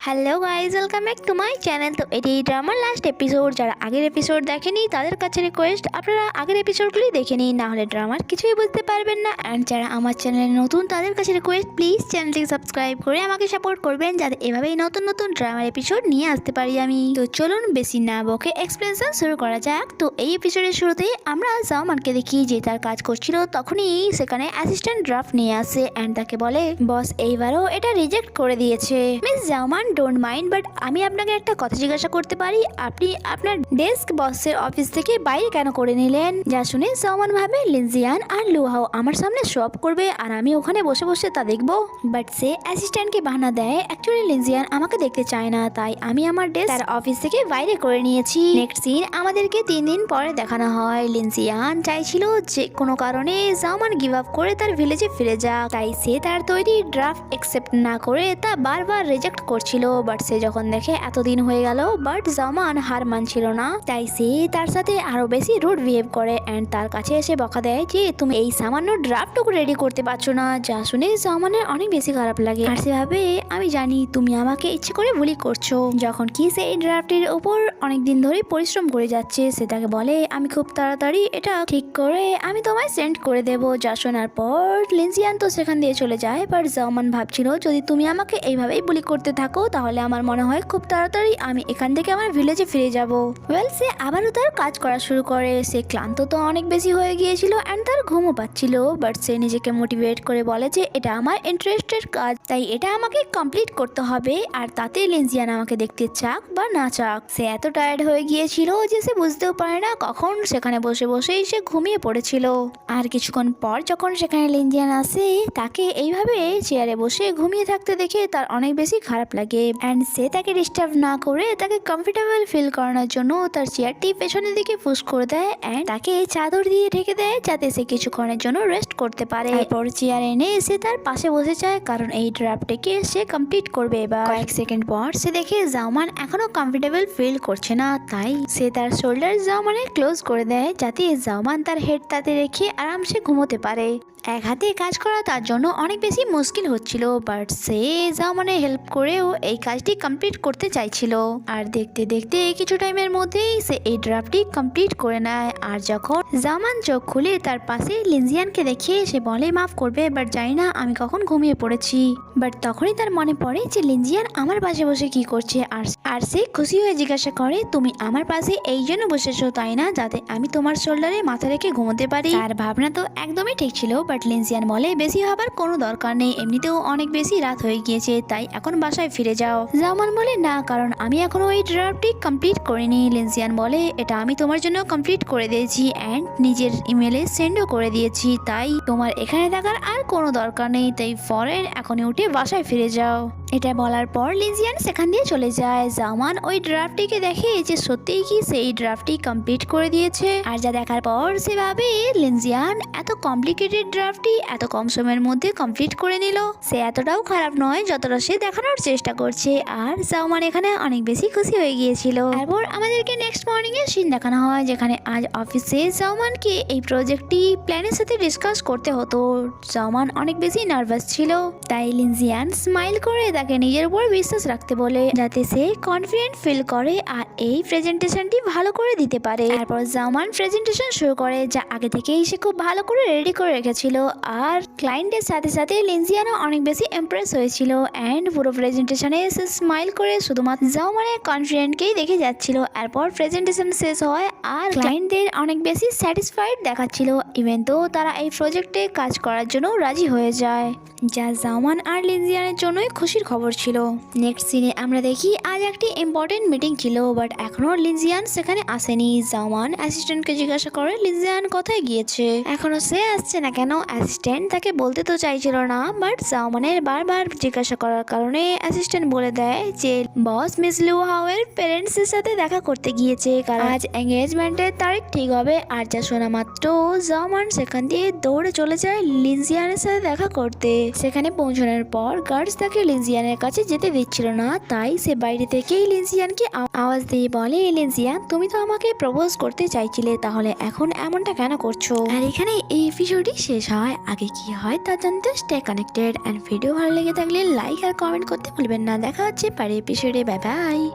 Hello guys, welcome back to my channel. তো এটি ড্রামার last episode. যারা আগের এপিসোড দেখেনি তাদের কাছে রিকোয়েস্ট, আপনারা আগের এপিসোডগুলি দেখে নিন, না হলে ড্রামার কিছুই বুঝতে পারবেন না। অ্যান্ড যারা আমার চ্যানেলে নতুন তাদের কাছে রিকোয়েস্ট, প্লিজ চ্যানেলটিকে সাবস্ক্রাইব করে আমাকে সাপোর্ট করবেন, যাতে এভাবেই নতুন নতুন ড্রামার এপিসোড নিয়ে আসতে পারি আমি। তো চলুন বেশি না বকে এক্সপ্লেনেশন শুরু করা যাক। তো এই এপিসোডের শুরুতেই আমরা জামানকে দেখি যে তার কাজ করছিল, তখনই সেখানে অ্যাসিস্ট্যান্ট ড্রাফট নিয়ে আসে অ্যান্ড তাকে বলে, বস এইবারও এটা রিজেক্ট করে দিয়েছে। Miss Zaman, don't mind, but আমি আপনাকে একটা কথা জিজ্ঞাসা করতে পারি? আপনি আপনার ডেস্ক বসের অফিস থেকে বাইরে কেন করে নিলেন? যা শুনে জামান ভাবে লিনজিয়ান আর লুহাও আমার সামনে শো আপ করবে আর আমি ওখানে বসে বসে তা দেখবো। বাট সে অ্যাসিস্ট্যান্টকে বাহানা দেয়, অ্যাকচুয়ালি লিনজিয়ান আমাকে দেখতে চায় না, তাই আমি আমার ডেস্ক তার অফিস থেকে বাইরে করে নিয়েছি। নেক্সট সিন আমাদেরকে 3 দিন পরে দেখানো হয়। লিনজিয়ান চাইছিল যে কোনো কারণে জামান গিভ আপ করে তার ভিলেজে ফিরে যাক, তাই সে তার তৈরি ড্রাফট অ্যাকসেপ্ট না করে তা বারবার রিজেক্ট করছিল। বাট সে যখন দেখে এতদিন হয়ে গেল বাট জামান হার মানছিল না, তাই সে তার সাথে আরো বেশি রুড বিহেভ করে অ্যান্ড তার কাছে এসে বকা দেয় যে তুমি এই সামান্য ড্রাফটটুকু রেডি করতে পারছো না। যা শুনে জামানের অনেক বেশি খারাপ লাগে আর সে ভাবে আমি জানি তুমি আমাকে ইচ্ছে করে বুলি করছো। যখন কি সে এই ড্রাফটের উপর অনেকদিন ধরে পরিশ্রম করে যাচ্ছে, সে তাকে বলে আমি খুব তাড়াতাড়ি এটা ঠিক করে আমি তোমায় সেন্ড করে দেব। যা শোনার পর লিনজিয়ান তো সেখান দিয়ে চলে যায়। বাট জামান ভাবছিল যদি তুমি আমাকে এইভাবেই বুলি করতে থাকো তাহলে আমার মনে হয় খুব তাড়াতাড়ি আমি এখান থেকে আমার ভিলেজে ফিরে যাব। ওয়েল, সে আবারও তার কাজ করা শুরু করে। সে ক্লান্ত তো অনেক বেশি হয়ে গিয়েছিল অ্যান্ড তার ঘুমও পাচ্ছিল। বাট সে নিজেকে মোটিভেট করে বলে যে এটা আমার ইন্টারেস্টের কাজ, তাই এটা আমাকে কমপ্লিট করতে হবে, আর তাতে লিনজিয়ান আমাকে দেখতে চাক বা না চাক। সে এত টায়ার্ড হয়ে গিয়েছিল যে সে বুঝতেও পারে না কখন সেখানে বসে বসেই সে ঘুমিয়ে পড়েছিল। আর কিছুক্ষণ পর যখন সেখানে লিনজিয়ান আসে, তাকে এইভাবে চেয়ারে বসে ঘুমিয়ে থাকতে দেখে তার অনেক বেশি খারাপ লাগে অ্যান্ড সে তাকে ডিস্টার্ব না করে তাকে কমফোর্টেবল ফিল করানোর জন্য তার চেয়ারটি পেছনের দিকে পুশ করে দেয় অ্যান্ড তাকে চাদর দিয়ে ঢেকে দেয় যাতে সে কিছুক্ষণের জন্য রেস্ট করতে পারে। এরপর চেয়ার এনে সে তার পাশে বসে যায়, কারণ এই ড্রাফটটিকে সে কমপ্লিট করবে। এবার কয়েক সেকেন্ড পর সে দেখে জামান এখনো কমফোর্টেবল ফিল করছে না, তাই সে তার শোল্ডার জামানের ক্লোজ করে দেয় যাতে জামান তার হেড তাতে রেখে আরামসে ঘুমোতে পারে। এক হাতে কাজ করা তার জন্য অনেক বেশি মুশকিল হচ্ছিল, বাট সে জামানের হেল্প করেও এই কাজটি কমপ্লিট করতে চাইছিল। আর দেখতে দেখতে কিছু টাইমের মধ্যেই সে এই ড্রাফটটি কমপ্লিট করে নেয়। আর যখন জামান চোখ খুলে তার পাশে লিনজিয়ানকে দেখে সে বলে মাফ করবে, বাট জানি না আমি কখন ঘুমিয়ে পড়েছি। বাট তখনই তার মনে পড়ে যে লিনজিয়ান আমার পাশে বসে কি করছে, আর সে খুশি হয়ে জিজ্ঞাসা করে তুমি আমার পাশে এই জন্য বসেছো তাই না, যাতে আমি তোমার শোল্ডারে মাথা রেখে ঘুমোতে পারি। আর ভাবনা তো একদমই ঠিক ছিল। বাট লিনজিয়ান বলে বেশি হবার কোনো দরকার নেই, এমনিতেও অনেক বেশি রাত হয়ে গিয়েছে, তাই এখন বাসায় ফিরে যাও। জামান বলে না, কারণ আমি এখনো এই ড্রাফটটি কমপ্লিট করিনি। লিনজিয়ান বলে এটা আমি তোমার জন্য কমপ্লিট করে দিয়েছি অ্যান্ড নিজের ইমেলে সেন্ডও করে দিয়েছি, তাই তোমার এখানে থাকার আর কোনো দরকার নেই, তাই ফরেন এখনই উঠে বাসায় ফিরে যাও। এটা বলার পর লিনজিয়ান সেখান দিয়ে চলে যায়। জামান ওই ড্রাফটটিকে দেখে যে সত্যিই কি সেই ড্রাফটটি কমপ্লিট করে দিয়েছে, আর যা দেখার পর সে ভাবে লিনজিয়ান এত কমপ্লিকেটেড ড্রাফটটি এত কম সময়ের মধ্যে কমপ্লিট করে নিল। সে এতটাও খারাপ নয় যতটা সে দেখানোর চেষ্টা করছে। আর জামান এখানে অনেক বেশি খুশি হয়ে গিয়েছিল। তারপর আমাদেরকে নেক্সট মর্নিং এর সিন দেখানো হয়, যেখানে আজ অফিসে জামানকে এই প্রজেক্টটি প্ল্যানের সাথে ডিসকাস করতে হতো। জামান অনেক বেশি নার্ভাস ছিল, তাই লিনজিয়ান স্মাইল করে তাকে নিজের উপর বিশ্বাস রাখতে বলে, যাতে সে কনফিডেন্ট ফিল করে আর এই প্রেজেন্টেশনটি ভালো করে দিতে পারে। তারপর জামান প্রেজেন্টেশন শুরু করে, যা আগে থেকেই সে খুব ভালো করে রেডি করে রেখেছিল। আর ক্লায়েন্টের সাথে সাথে লিনজিয়ানও অনেক বেশি ইমপ্রেস হয়েছিল অ্যান্ড পুরো প্রেজেন্টেশনে সে স্মাইল করে শুধুমাত্র জামানের কনফিডেন্টকেই দেখে যাচ্ছিল। এরপর প্রেজেন্টেশন শেষ হয় আর ক্লায়েন্টদের অনেক বেশি স্যাটিসফাইড দেখাচ্ছিল, ইভেন তো তারা এই প্রজেক্টে কাজ করার জন্য রাজি হয়ে যায়, যা জামান আর লিনজিয়ানের জন্যই খুশির খবর ছিল। নেক্সট সিনে আমরা দেখি আজ একটি ইম্পর্টেন্ট মিটিং ছিল, বাট এখনো লিনজিয়ান সেখানে আসেনি। জামান অ্যাসিস্ট্যান্টকে জিজ্ঞাসা করে লিনজিয়ান কোথায় গিয়েছে, এখনো সে আসছে না কেন। অ্যাসিস্ট্যান্ট তাকে বলতে তো চাইছিল না, বাট জামানের বারবার জিজ্ঞাসা করার কারণে অ্যাসিস্ট্যান্ট বলে দেয় যে বস মিস লুহাওয়ের প্যারেন্টসের সাথে দেখা করতে গিয়েছে, কারণ আজ এঙ্গেজমেন্টের তারিখ ঠিক হবে। আর যা শোনা মাত্র জামান সেখান দিয়ে দৌড়ে চলে যায় লিনজিয়ানের সাথে দেখা করতে। সেখানে পৌঁছানোর পর গার্ডস তাকে লিনজিয়ানের কাছে যেতে দিচ্ছিল না, তাই সে বাইরে থেকেই লিনজিয়ানকে আওয়াজ দিয়ে বলে লিনজিয়ান তুমি তো আমাকে প্রপোজ করতে চাইছিলে, তাহলে এখন এমনটা কেন করছো। আর এখানে এই এপিসোডই শেষ হয়, আগে কি হয় তা জানতে স্টে কানেক্টেড। অ্যান্ড ভিডিও ভালো লেগে থাকলে লাইক আর কমেন্ট করতে ভুলবেন না। দেখা হচ্ছে পরের এপিসোডে। Bye bye.